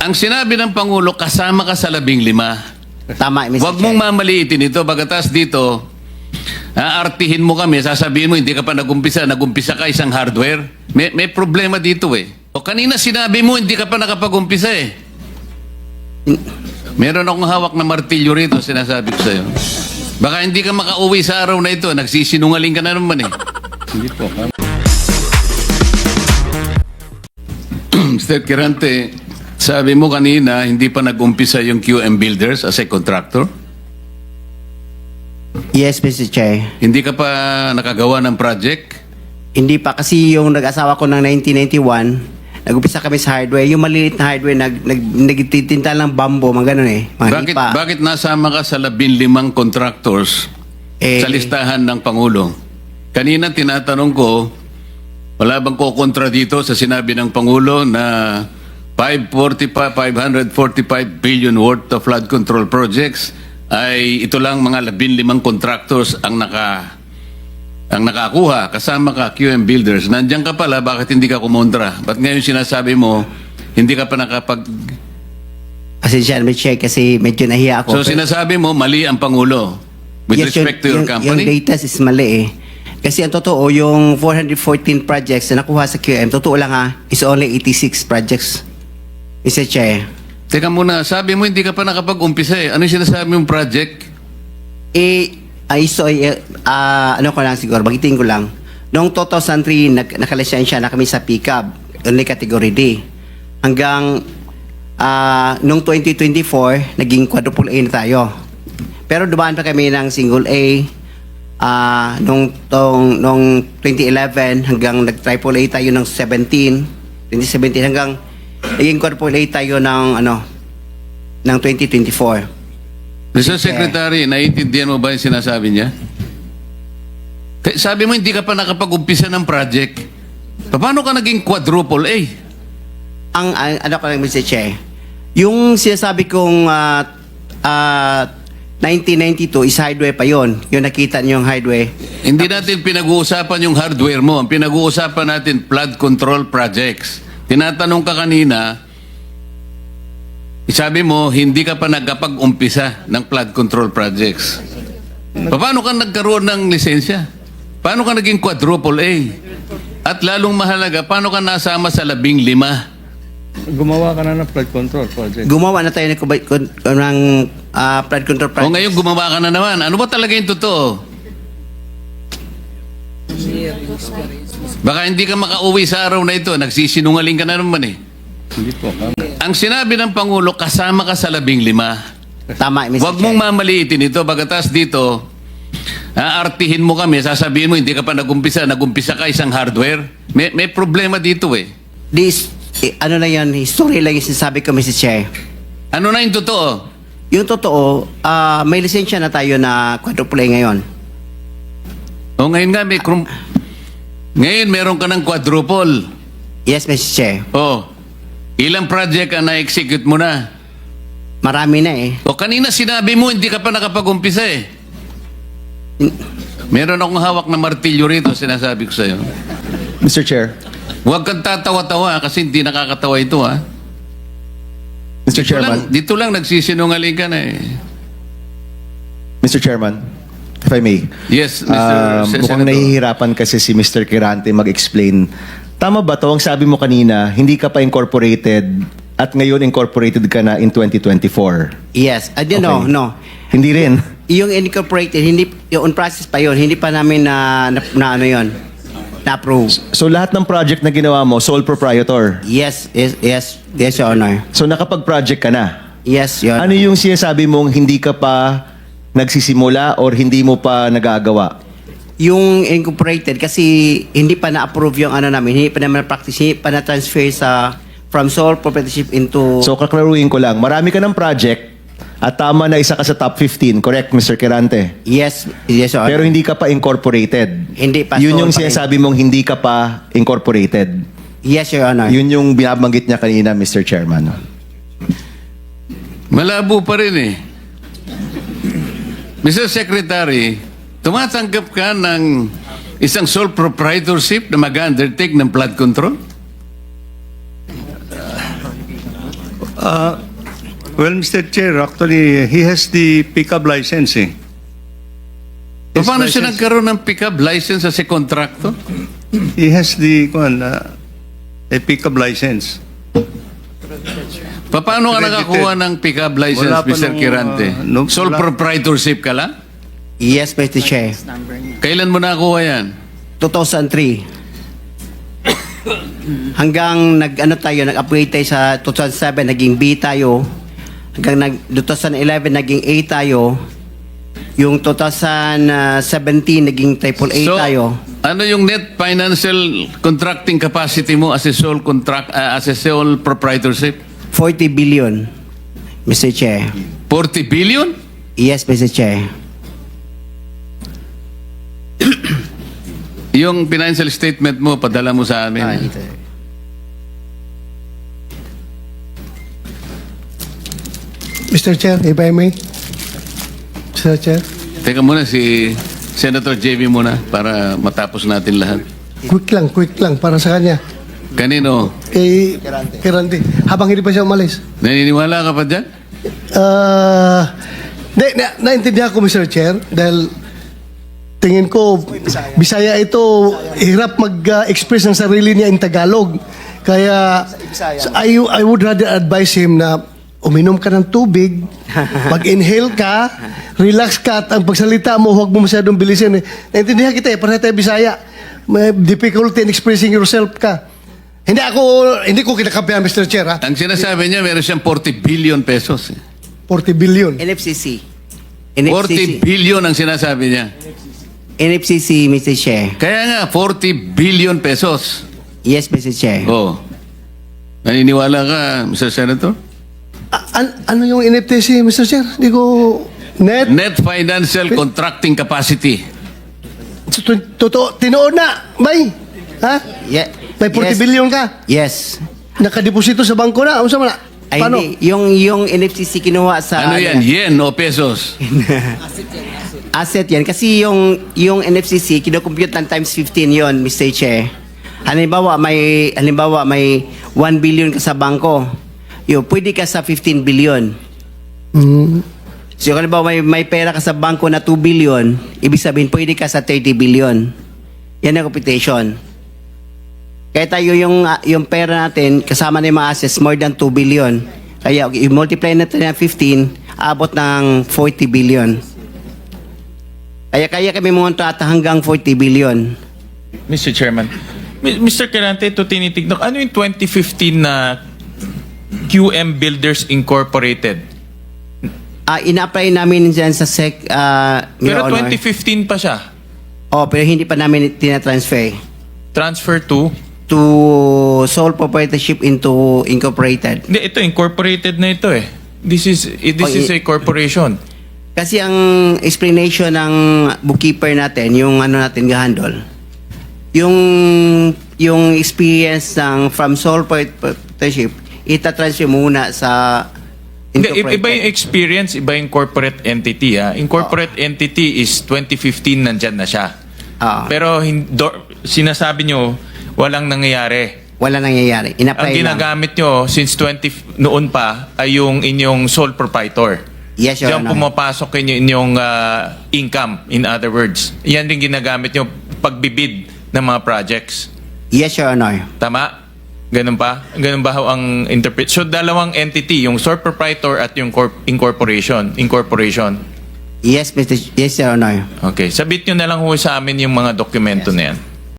Ang sinabi ng Pangulo, kasama ka sa 15. Tama, Mr. Huwag mong mamaliitin ito. Bagatas dito, aartihin mo kami, sasabihin mo, hindi ka pa nagumpisa ka isang hardware. May problema dito eh. O kanina sinabi mo, hindi ka pa nakapag-umpisa eh. Meron akong hawak na martilyo rito, sinasabi ko sa'yo. Baka hindi ka makauwi sa araw na ito, nagsisinungaling ka na naman eh. Hindi po. Mr. Kirante, sabi mo kanina, hindi pa nag-umpisa yung QM Builders as a contractor? Yes, Mr. Chair. Hindi ka pa nakagawa ng project? Hindi pa kasi yung nag-asawa ko ng 1991, nag-umpisa kami sa hardware. Yung maliliit na hardware, nagtitinta ng bambo, mga ganun eh. Mga hipa. Bakit nasama ka sa 15 contractors sa listahan ng Pangulo? Kanina tinatanong ko, wala bang kukontra dito sa sinabi ng Pangulo na 545 billion worth of flood control projects ay ito lang mga 15 contractors ang nakakuha, kasama ka QM Builders. Nandiyan ka pala, bakit hindi ka kumontra? Ba't ngayon sinasabi mo, hindi ka pa nakapag... Pasensya na, Mr. Chair, kasi medyo nahiya ako. So sinasabi mo, mali ang Pangulo with respect to your company? Yung data is mali eh. Kasi ang totoo, yung 414 projects na nakuha sa QM, totoo lang ha, is only 86 projects. Mr. Chair. Teka muna, sabi mo hindi ka pa nakapag-umpisa eh. Ano yung sinasabi mong project? Ano ko lang siguro, bagitin ko lang. Noong 2003, nakalisensya na kami sa pickup, only category D. Hanggang noong 2024, naging quadruple A na tayo. Pero dumaan pa kami ng single A, noong 2011 hanggang nag-triple A tayo ng 2017 hanggang naging quadruple A tayo ng ng 2024. Mr. Secretary, naiintindihan mo ba yung sinasabi niya? Sabi mo hindi ka pa nakapag-umpisa ng project. Paano ka naging quadruple A? Ano ko lang, Mr. Che, yung sinasabi kong 1992 is hardware pa yon. Yung nakita niyo yung hardware. Hindi natin pinag-uusapan yung hardware mo. Ang pinag-uusapan natin, flood control projects. Tinatanong ka kanina, sabi mo, hindi ka pa nagkapag-umpisa ng flood control projects. Paano ka nagkaroon ng lisensya? Paano ka naging quadruple A? At lalong mahalaga, paano ka nasama sa 15? Gumawa ka na ng flood control project. Gumawa na tayo ng flood control project. O ngayon gumawa ka na naman. Ano ba talaga yung totoo? Baka hindi ka makauwi sa araw na ito. Nagsisinungaling ka na naman eh. Hindi po. Ang sinabi ng Pangulo, kasama ka sa 15. Tama, Mr. Huwag mong mamaliitin ito. Bagatas dito, aartihin mo kami, sasabihin mo, hindi ka pa nagumpisa ka isang hardware. May problema dito eh. Ano na yan, history lang yung sinasabi ko, Mr. Chair. Ano na yung totoo? Yung totoo, may lisensya na tayo na quadruple A ngayon. O ngayon nga, ngayon meron ka ng quadruple. Yes, Mr. Chair. O, ilang project ang na-execute mo na? Marami na eh. O kanina sinabi mo, hindi ka pa nakapag-umpisa eh. Meron akong hawak na martilyo rito, sinasabi ko sa'yo. Mr. Chair. Huwag kang tatawa-tawa kasi hindi nakakatawa ito ha. Mr. Chairman. Dito lang nagsisinungaling ka na eh. Mr. Chairman, if I may. Yes, Mr. Mukhang Senator. nahihirapan kasi si Mr. Kirante mag-explain. Tama ba to? Ang sabi mo kanina, hindi ka pa incorporated at ngayon incorporated ka na in 2024. Yes. No. Hindi rin. Yung incorporated, yung on process pa yon, hindi pa namin na-approve. So lahat ng project na ginawa mo, sole proprietor. Yes, Your Honor. So nakapag-project ka na. Yes, Your Honor. Ano yung sinasabi mong hindi ka pa nagsisimula or hindi mo pa nagagawa? Yung incorporated, kasi hindi pa na-approve yung namin, hindi pa naman na-practice, hindi pa na-transfer from sole proprietorship into... So kaklaruhin ko lang, marami ka ng project at tama na isa ka sa top 15, correct, Mr. Kirante? Yes, Your Honor. Pero hindi ka pa incorporated. Hindi pa. Yun yung sole pa rin. sinasabi mong hindi ka pa incorporated. Yes, Your Honor. Yun yung binabanggit niya kanina, Mr. Chairman. Malabo pa rin eh. Mr. Secretary, tumatanggap ka ng isang sole proprietorship na mag-undertake ng flood control? Well, Mr. Chair, actually, he has the pickup license eh. His Paano siya license- nagkaroon ng pickup license sa si kontrakto? He has the, a pickup license. Paano ka Credited. nakakuha ng pickup license, Wala pa Mr. nung, Kirante? Sole wala. proprietorship ka lang? Yes, Mr. Chair. Kailan mo nakakuha yan? 2003. Hanggang nag-upgrade tayo sa 2007, naging B tayo. Hanggang 2011, naging A tayo. Yung 2017, naging triple A tayo. ano yung net financial contracting capacity mo as a sole proprietorship? 40 billion, Mr. Chair. 40 billion? Yes, Mr. Chair. Yung financial statement mo, padala mo sa amin. Mr. Chair, if I may. Mr. Chair, Teka muna, si Senator JB muna para matapos natin lahat. quick lang para sa kanya. Kanino? Kay Randy. Habang hindi pa siya umalis. Naniniwala ka pa dyan? Naintindihan ko, Mr. Chair, dahil tingin ko, Bisaya ito, hirap mag-express ng sarili niya in Tagalog. Kaya, I would rather advise him na uminom ka ng tubig, mag-inhale ka, relax ka, at ang pagsalita mo, huwag mo masyadong bilisin. Naintindihan kita eh, para tayo Bisaya. May difficulty in expressing yourself ka. Hindi ko kinakampihan, Mr. Chair, ha? Ang sinasabi niya, meron siyang 40 billion pesos. 40 billion. NFCC. 40 billion ang sinasabi niya. NFCC, Mr. Chair. Kaya nga, 40 billion pesos. Yes, Mr. Chair. Oh. Naniniwala ka, Mr. Senator? Ano yung NFTC, Mr. Chair? Hindi ko... Net financial contracting capacity. Totoo, tinoon na, bay. Ha? Yeah. May 40 billion ka. Yes. Nakadeposito sa bangko na. Ano sa mana? Ay, Paano? hindi. Yung NFCC kinuha sa... Ano yan? Yen o pesos? Asset yan. Kasi yung NFCC, kinukompute ng times 15 yon, Mr. Chair. Halimbawa, may 1 billion ka sa bangko. Pwede ka sa 15 billion. So, halimbawa, may pera ka sa bangko na 2 billion, ibig sabihin, pwede ka sa 30 billion. Yan ang computation. Kaya tayo yung pera natin, kasama na yung mga assets, more than 2 billion. Kaya, i-multiply natin ng 15, abot ng 40 billion. Kaya kami munta at hanggang 40 billion. Mr. Chairman, Mr. Kirante, ito tinitignan. Ano yung 2015 na QM Builders Incorporated? Ina-apply namin dyan sa SEC, Pero Your Honor. 2015 pa siya. Pero hindi pa namin tinatransfer Transfer to? to sole proprietorship into incorporated. Hindi, ito incorporated na ito eh. This is a corporation. Kasi ang explanation ng bookkeeper natin, yung ano natin gahandol, yung experience ng from sole proprietorship, itatransfer muna sa Hindi, incorporated. iba yung experience, iba yung corporate entity. Ha? Incorporate entity is 2015 nandyan na siya. Pero sinasabi nyo, walang nangyayari. Wala nangyayari. Ang Ina-apply lang. ginagamit nyo since noon pa ay yung inyong sole proprietor. Yes, Your Diyan Honor. pumapasok inyong income, in other words. Yan rin ginagamit nyo pagbibid ng mga projects. Yes, Your Honor. Tama? Ganun pa? Ganun ba ho ang interpret? So, dalawang entity, yung sole proprietor at yung incorporation. Yes, Your Honor. Okay. Sabit nyo na lang ho sa amin yung mga dokumento na yan.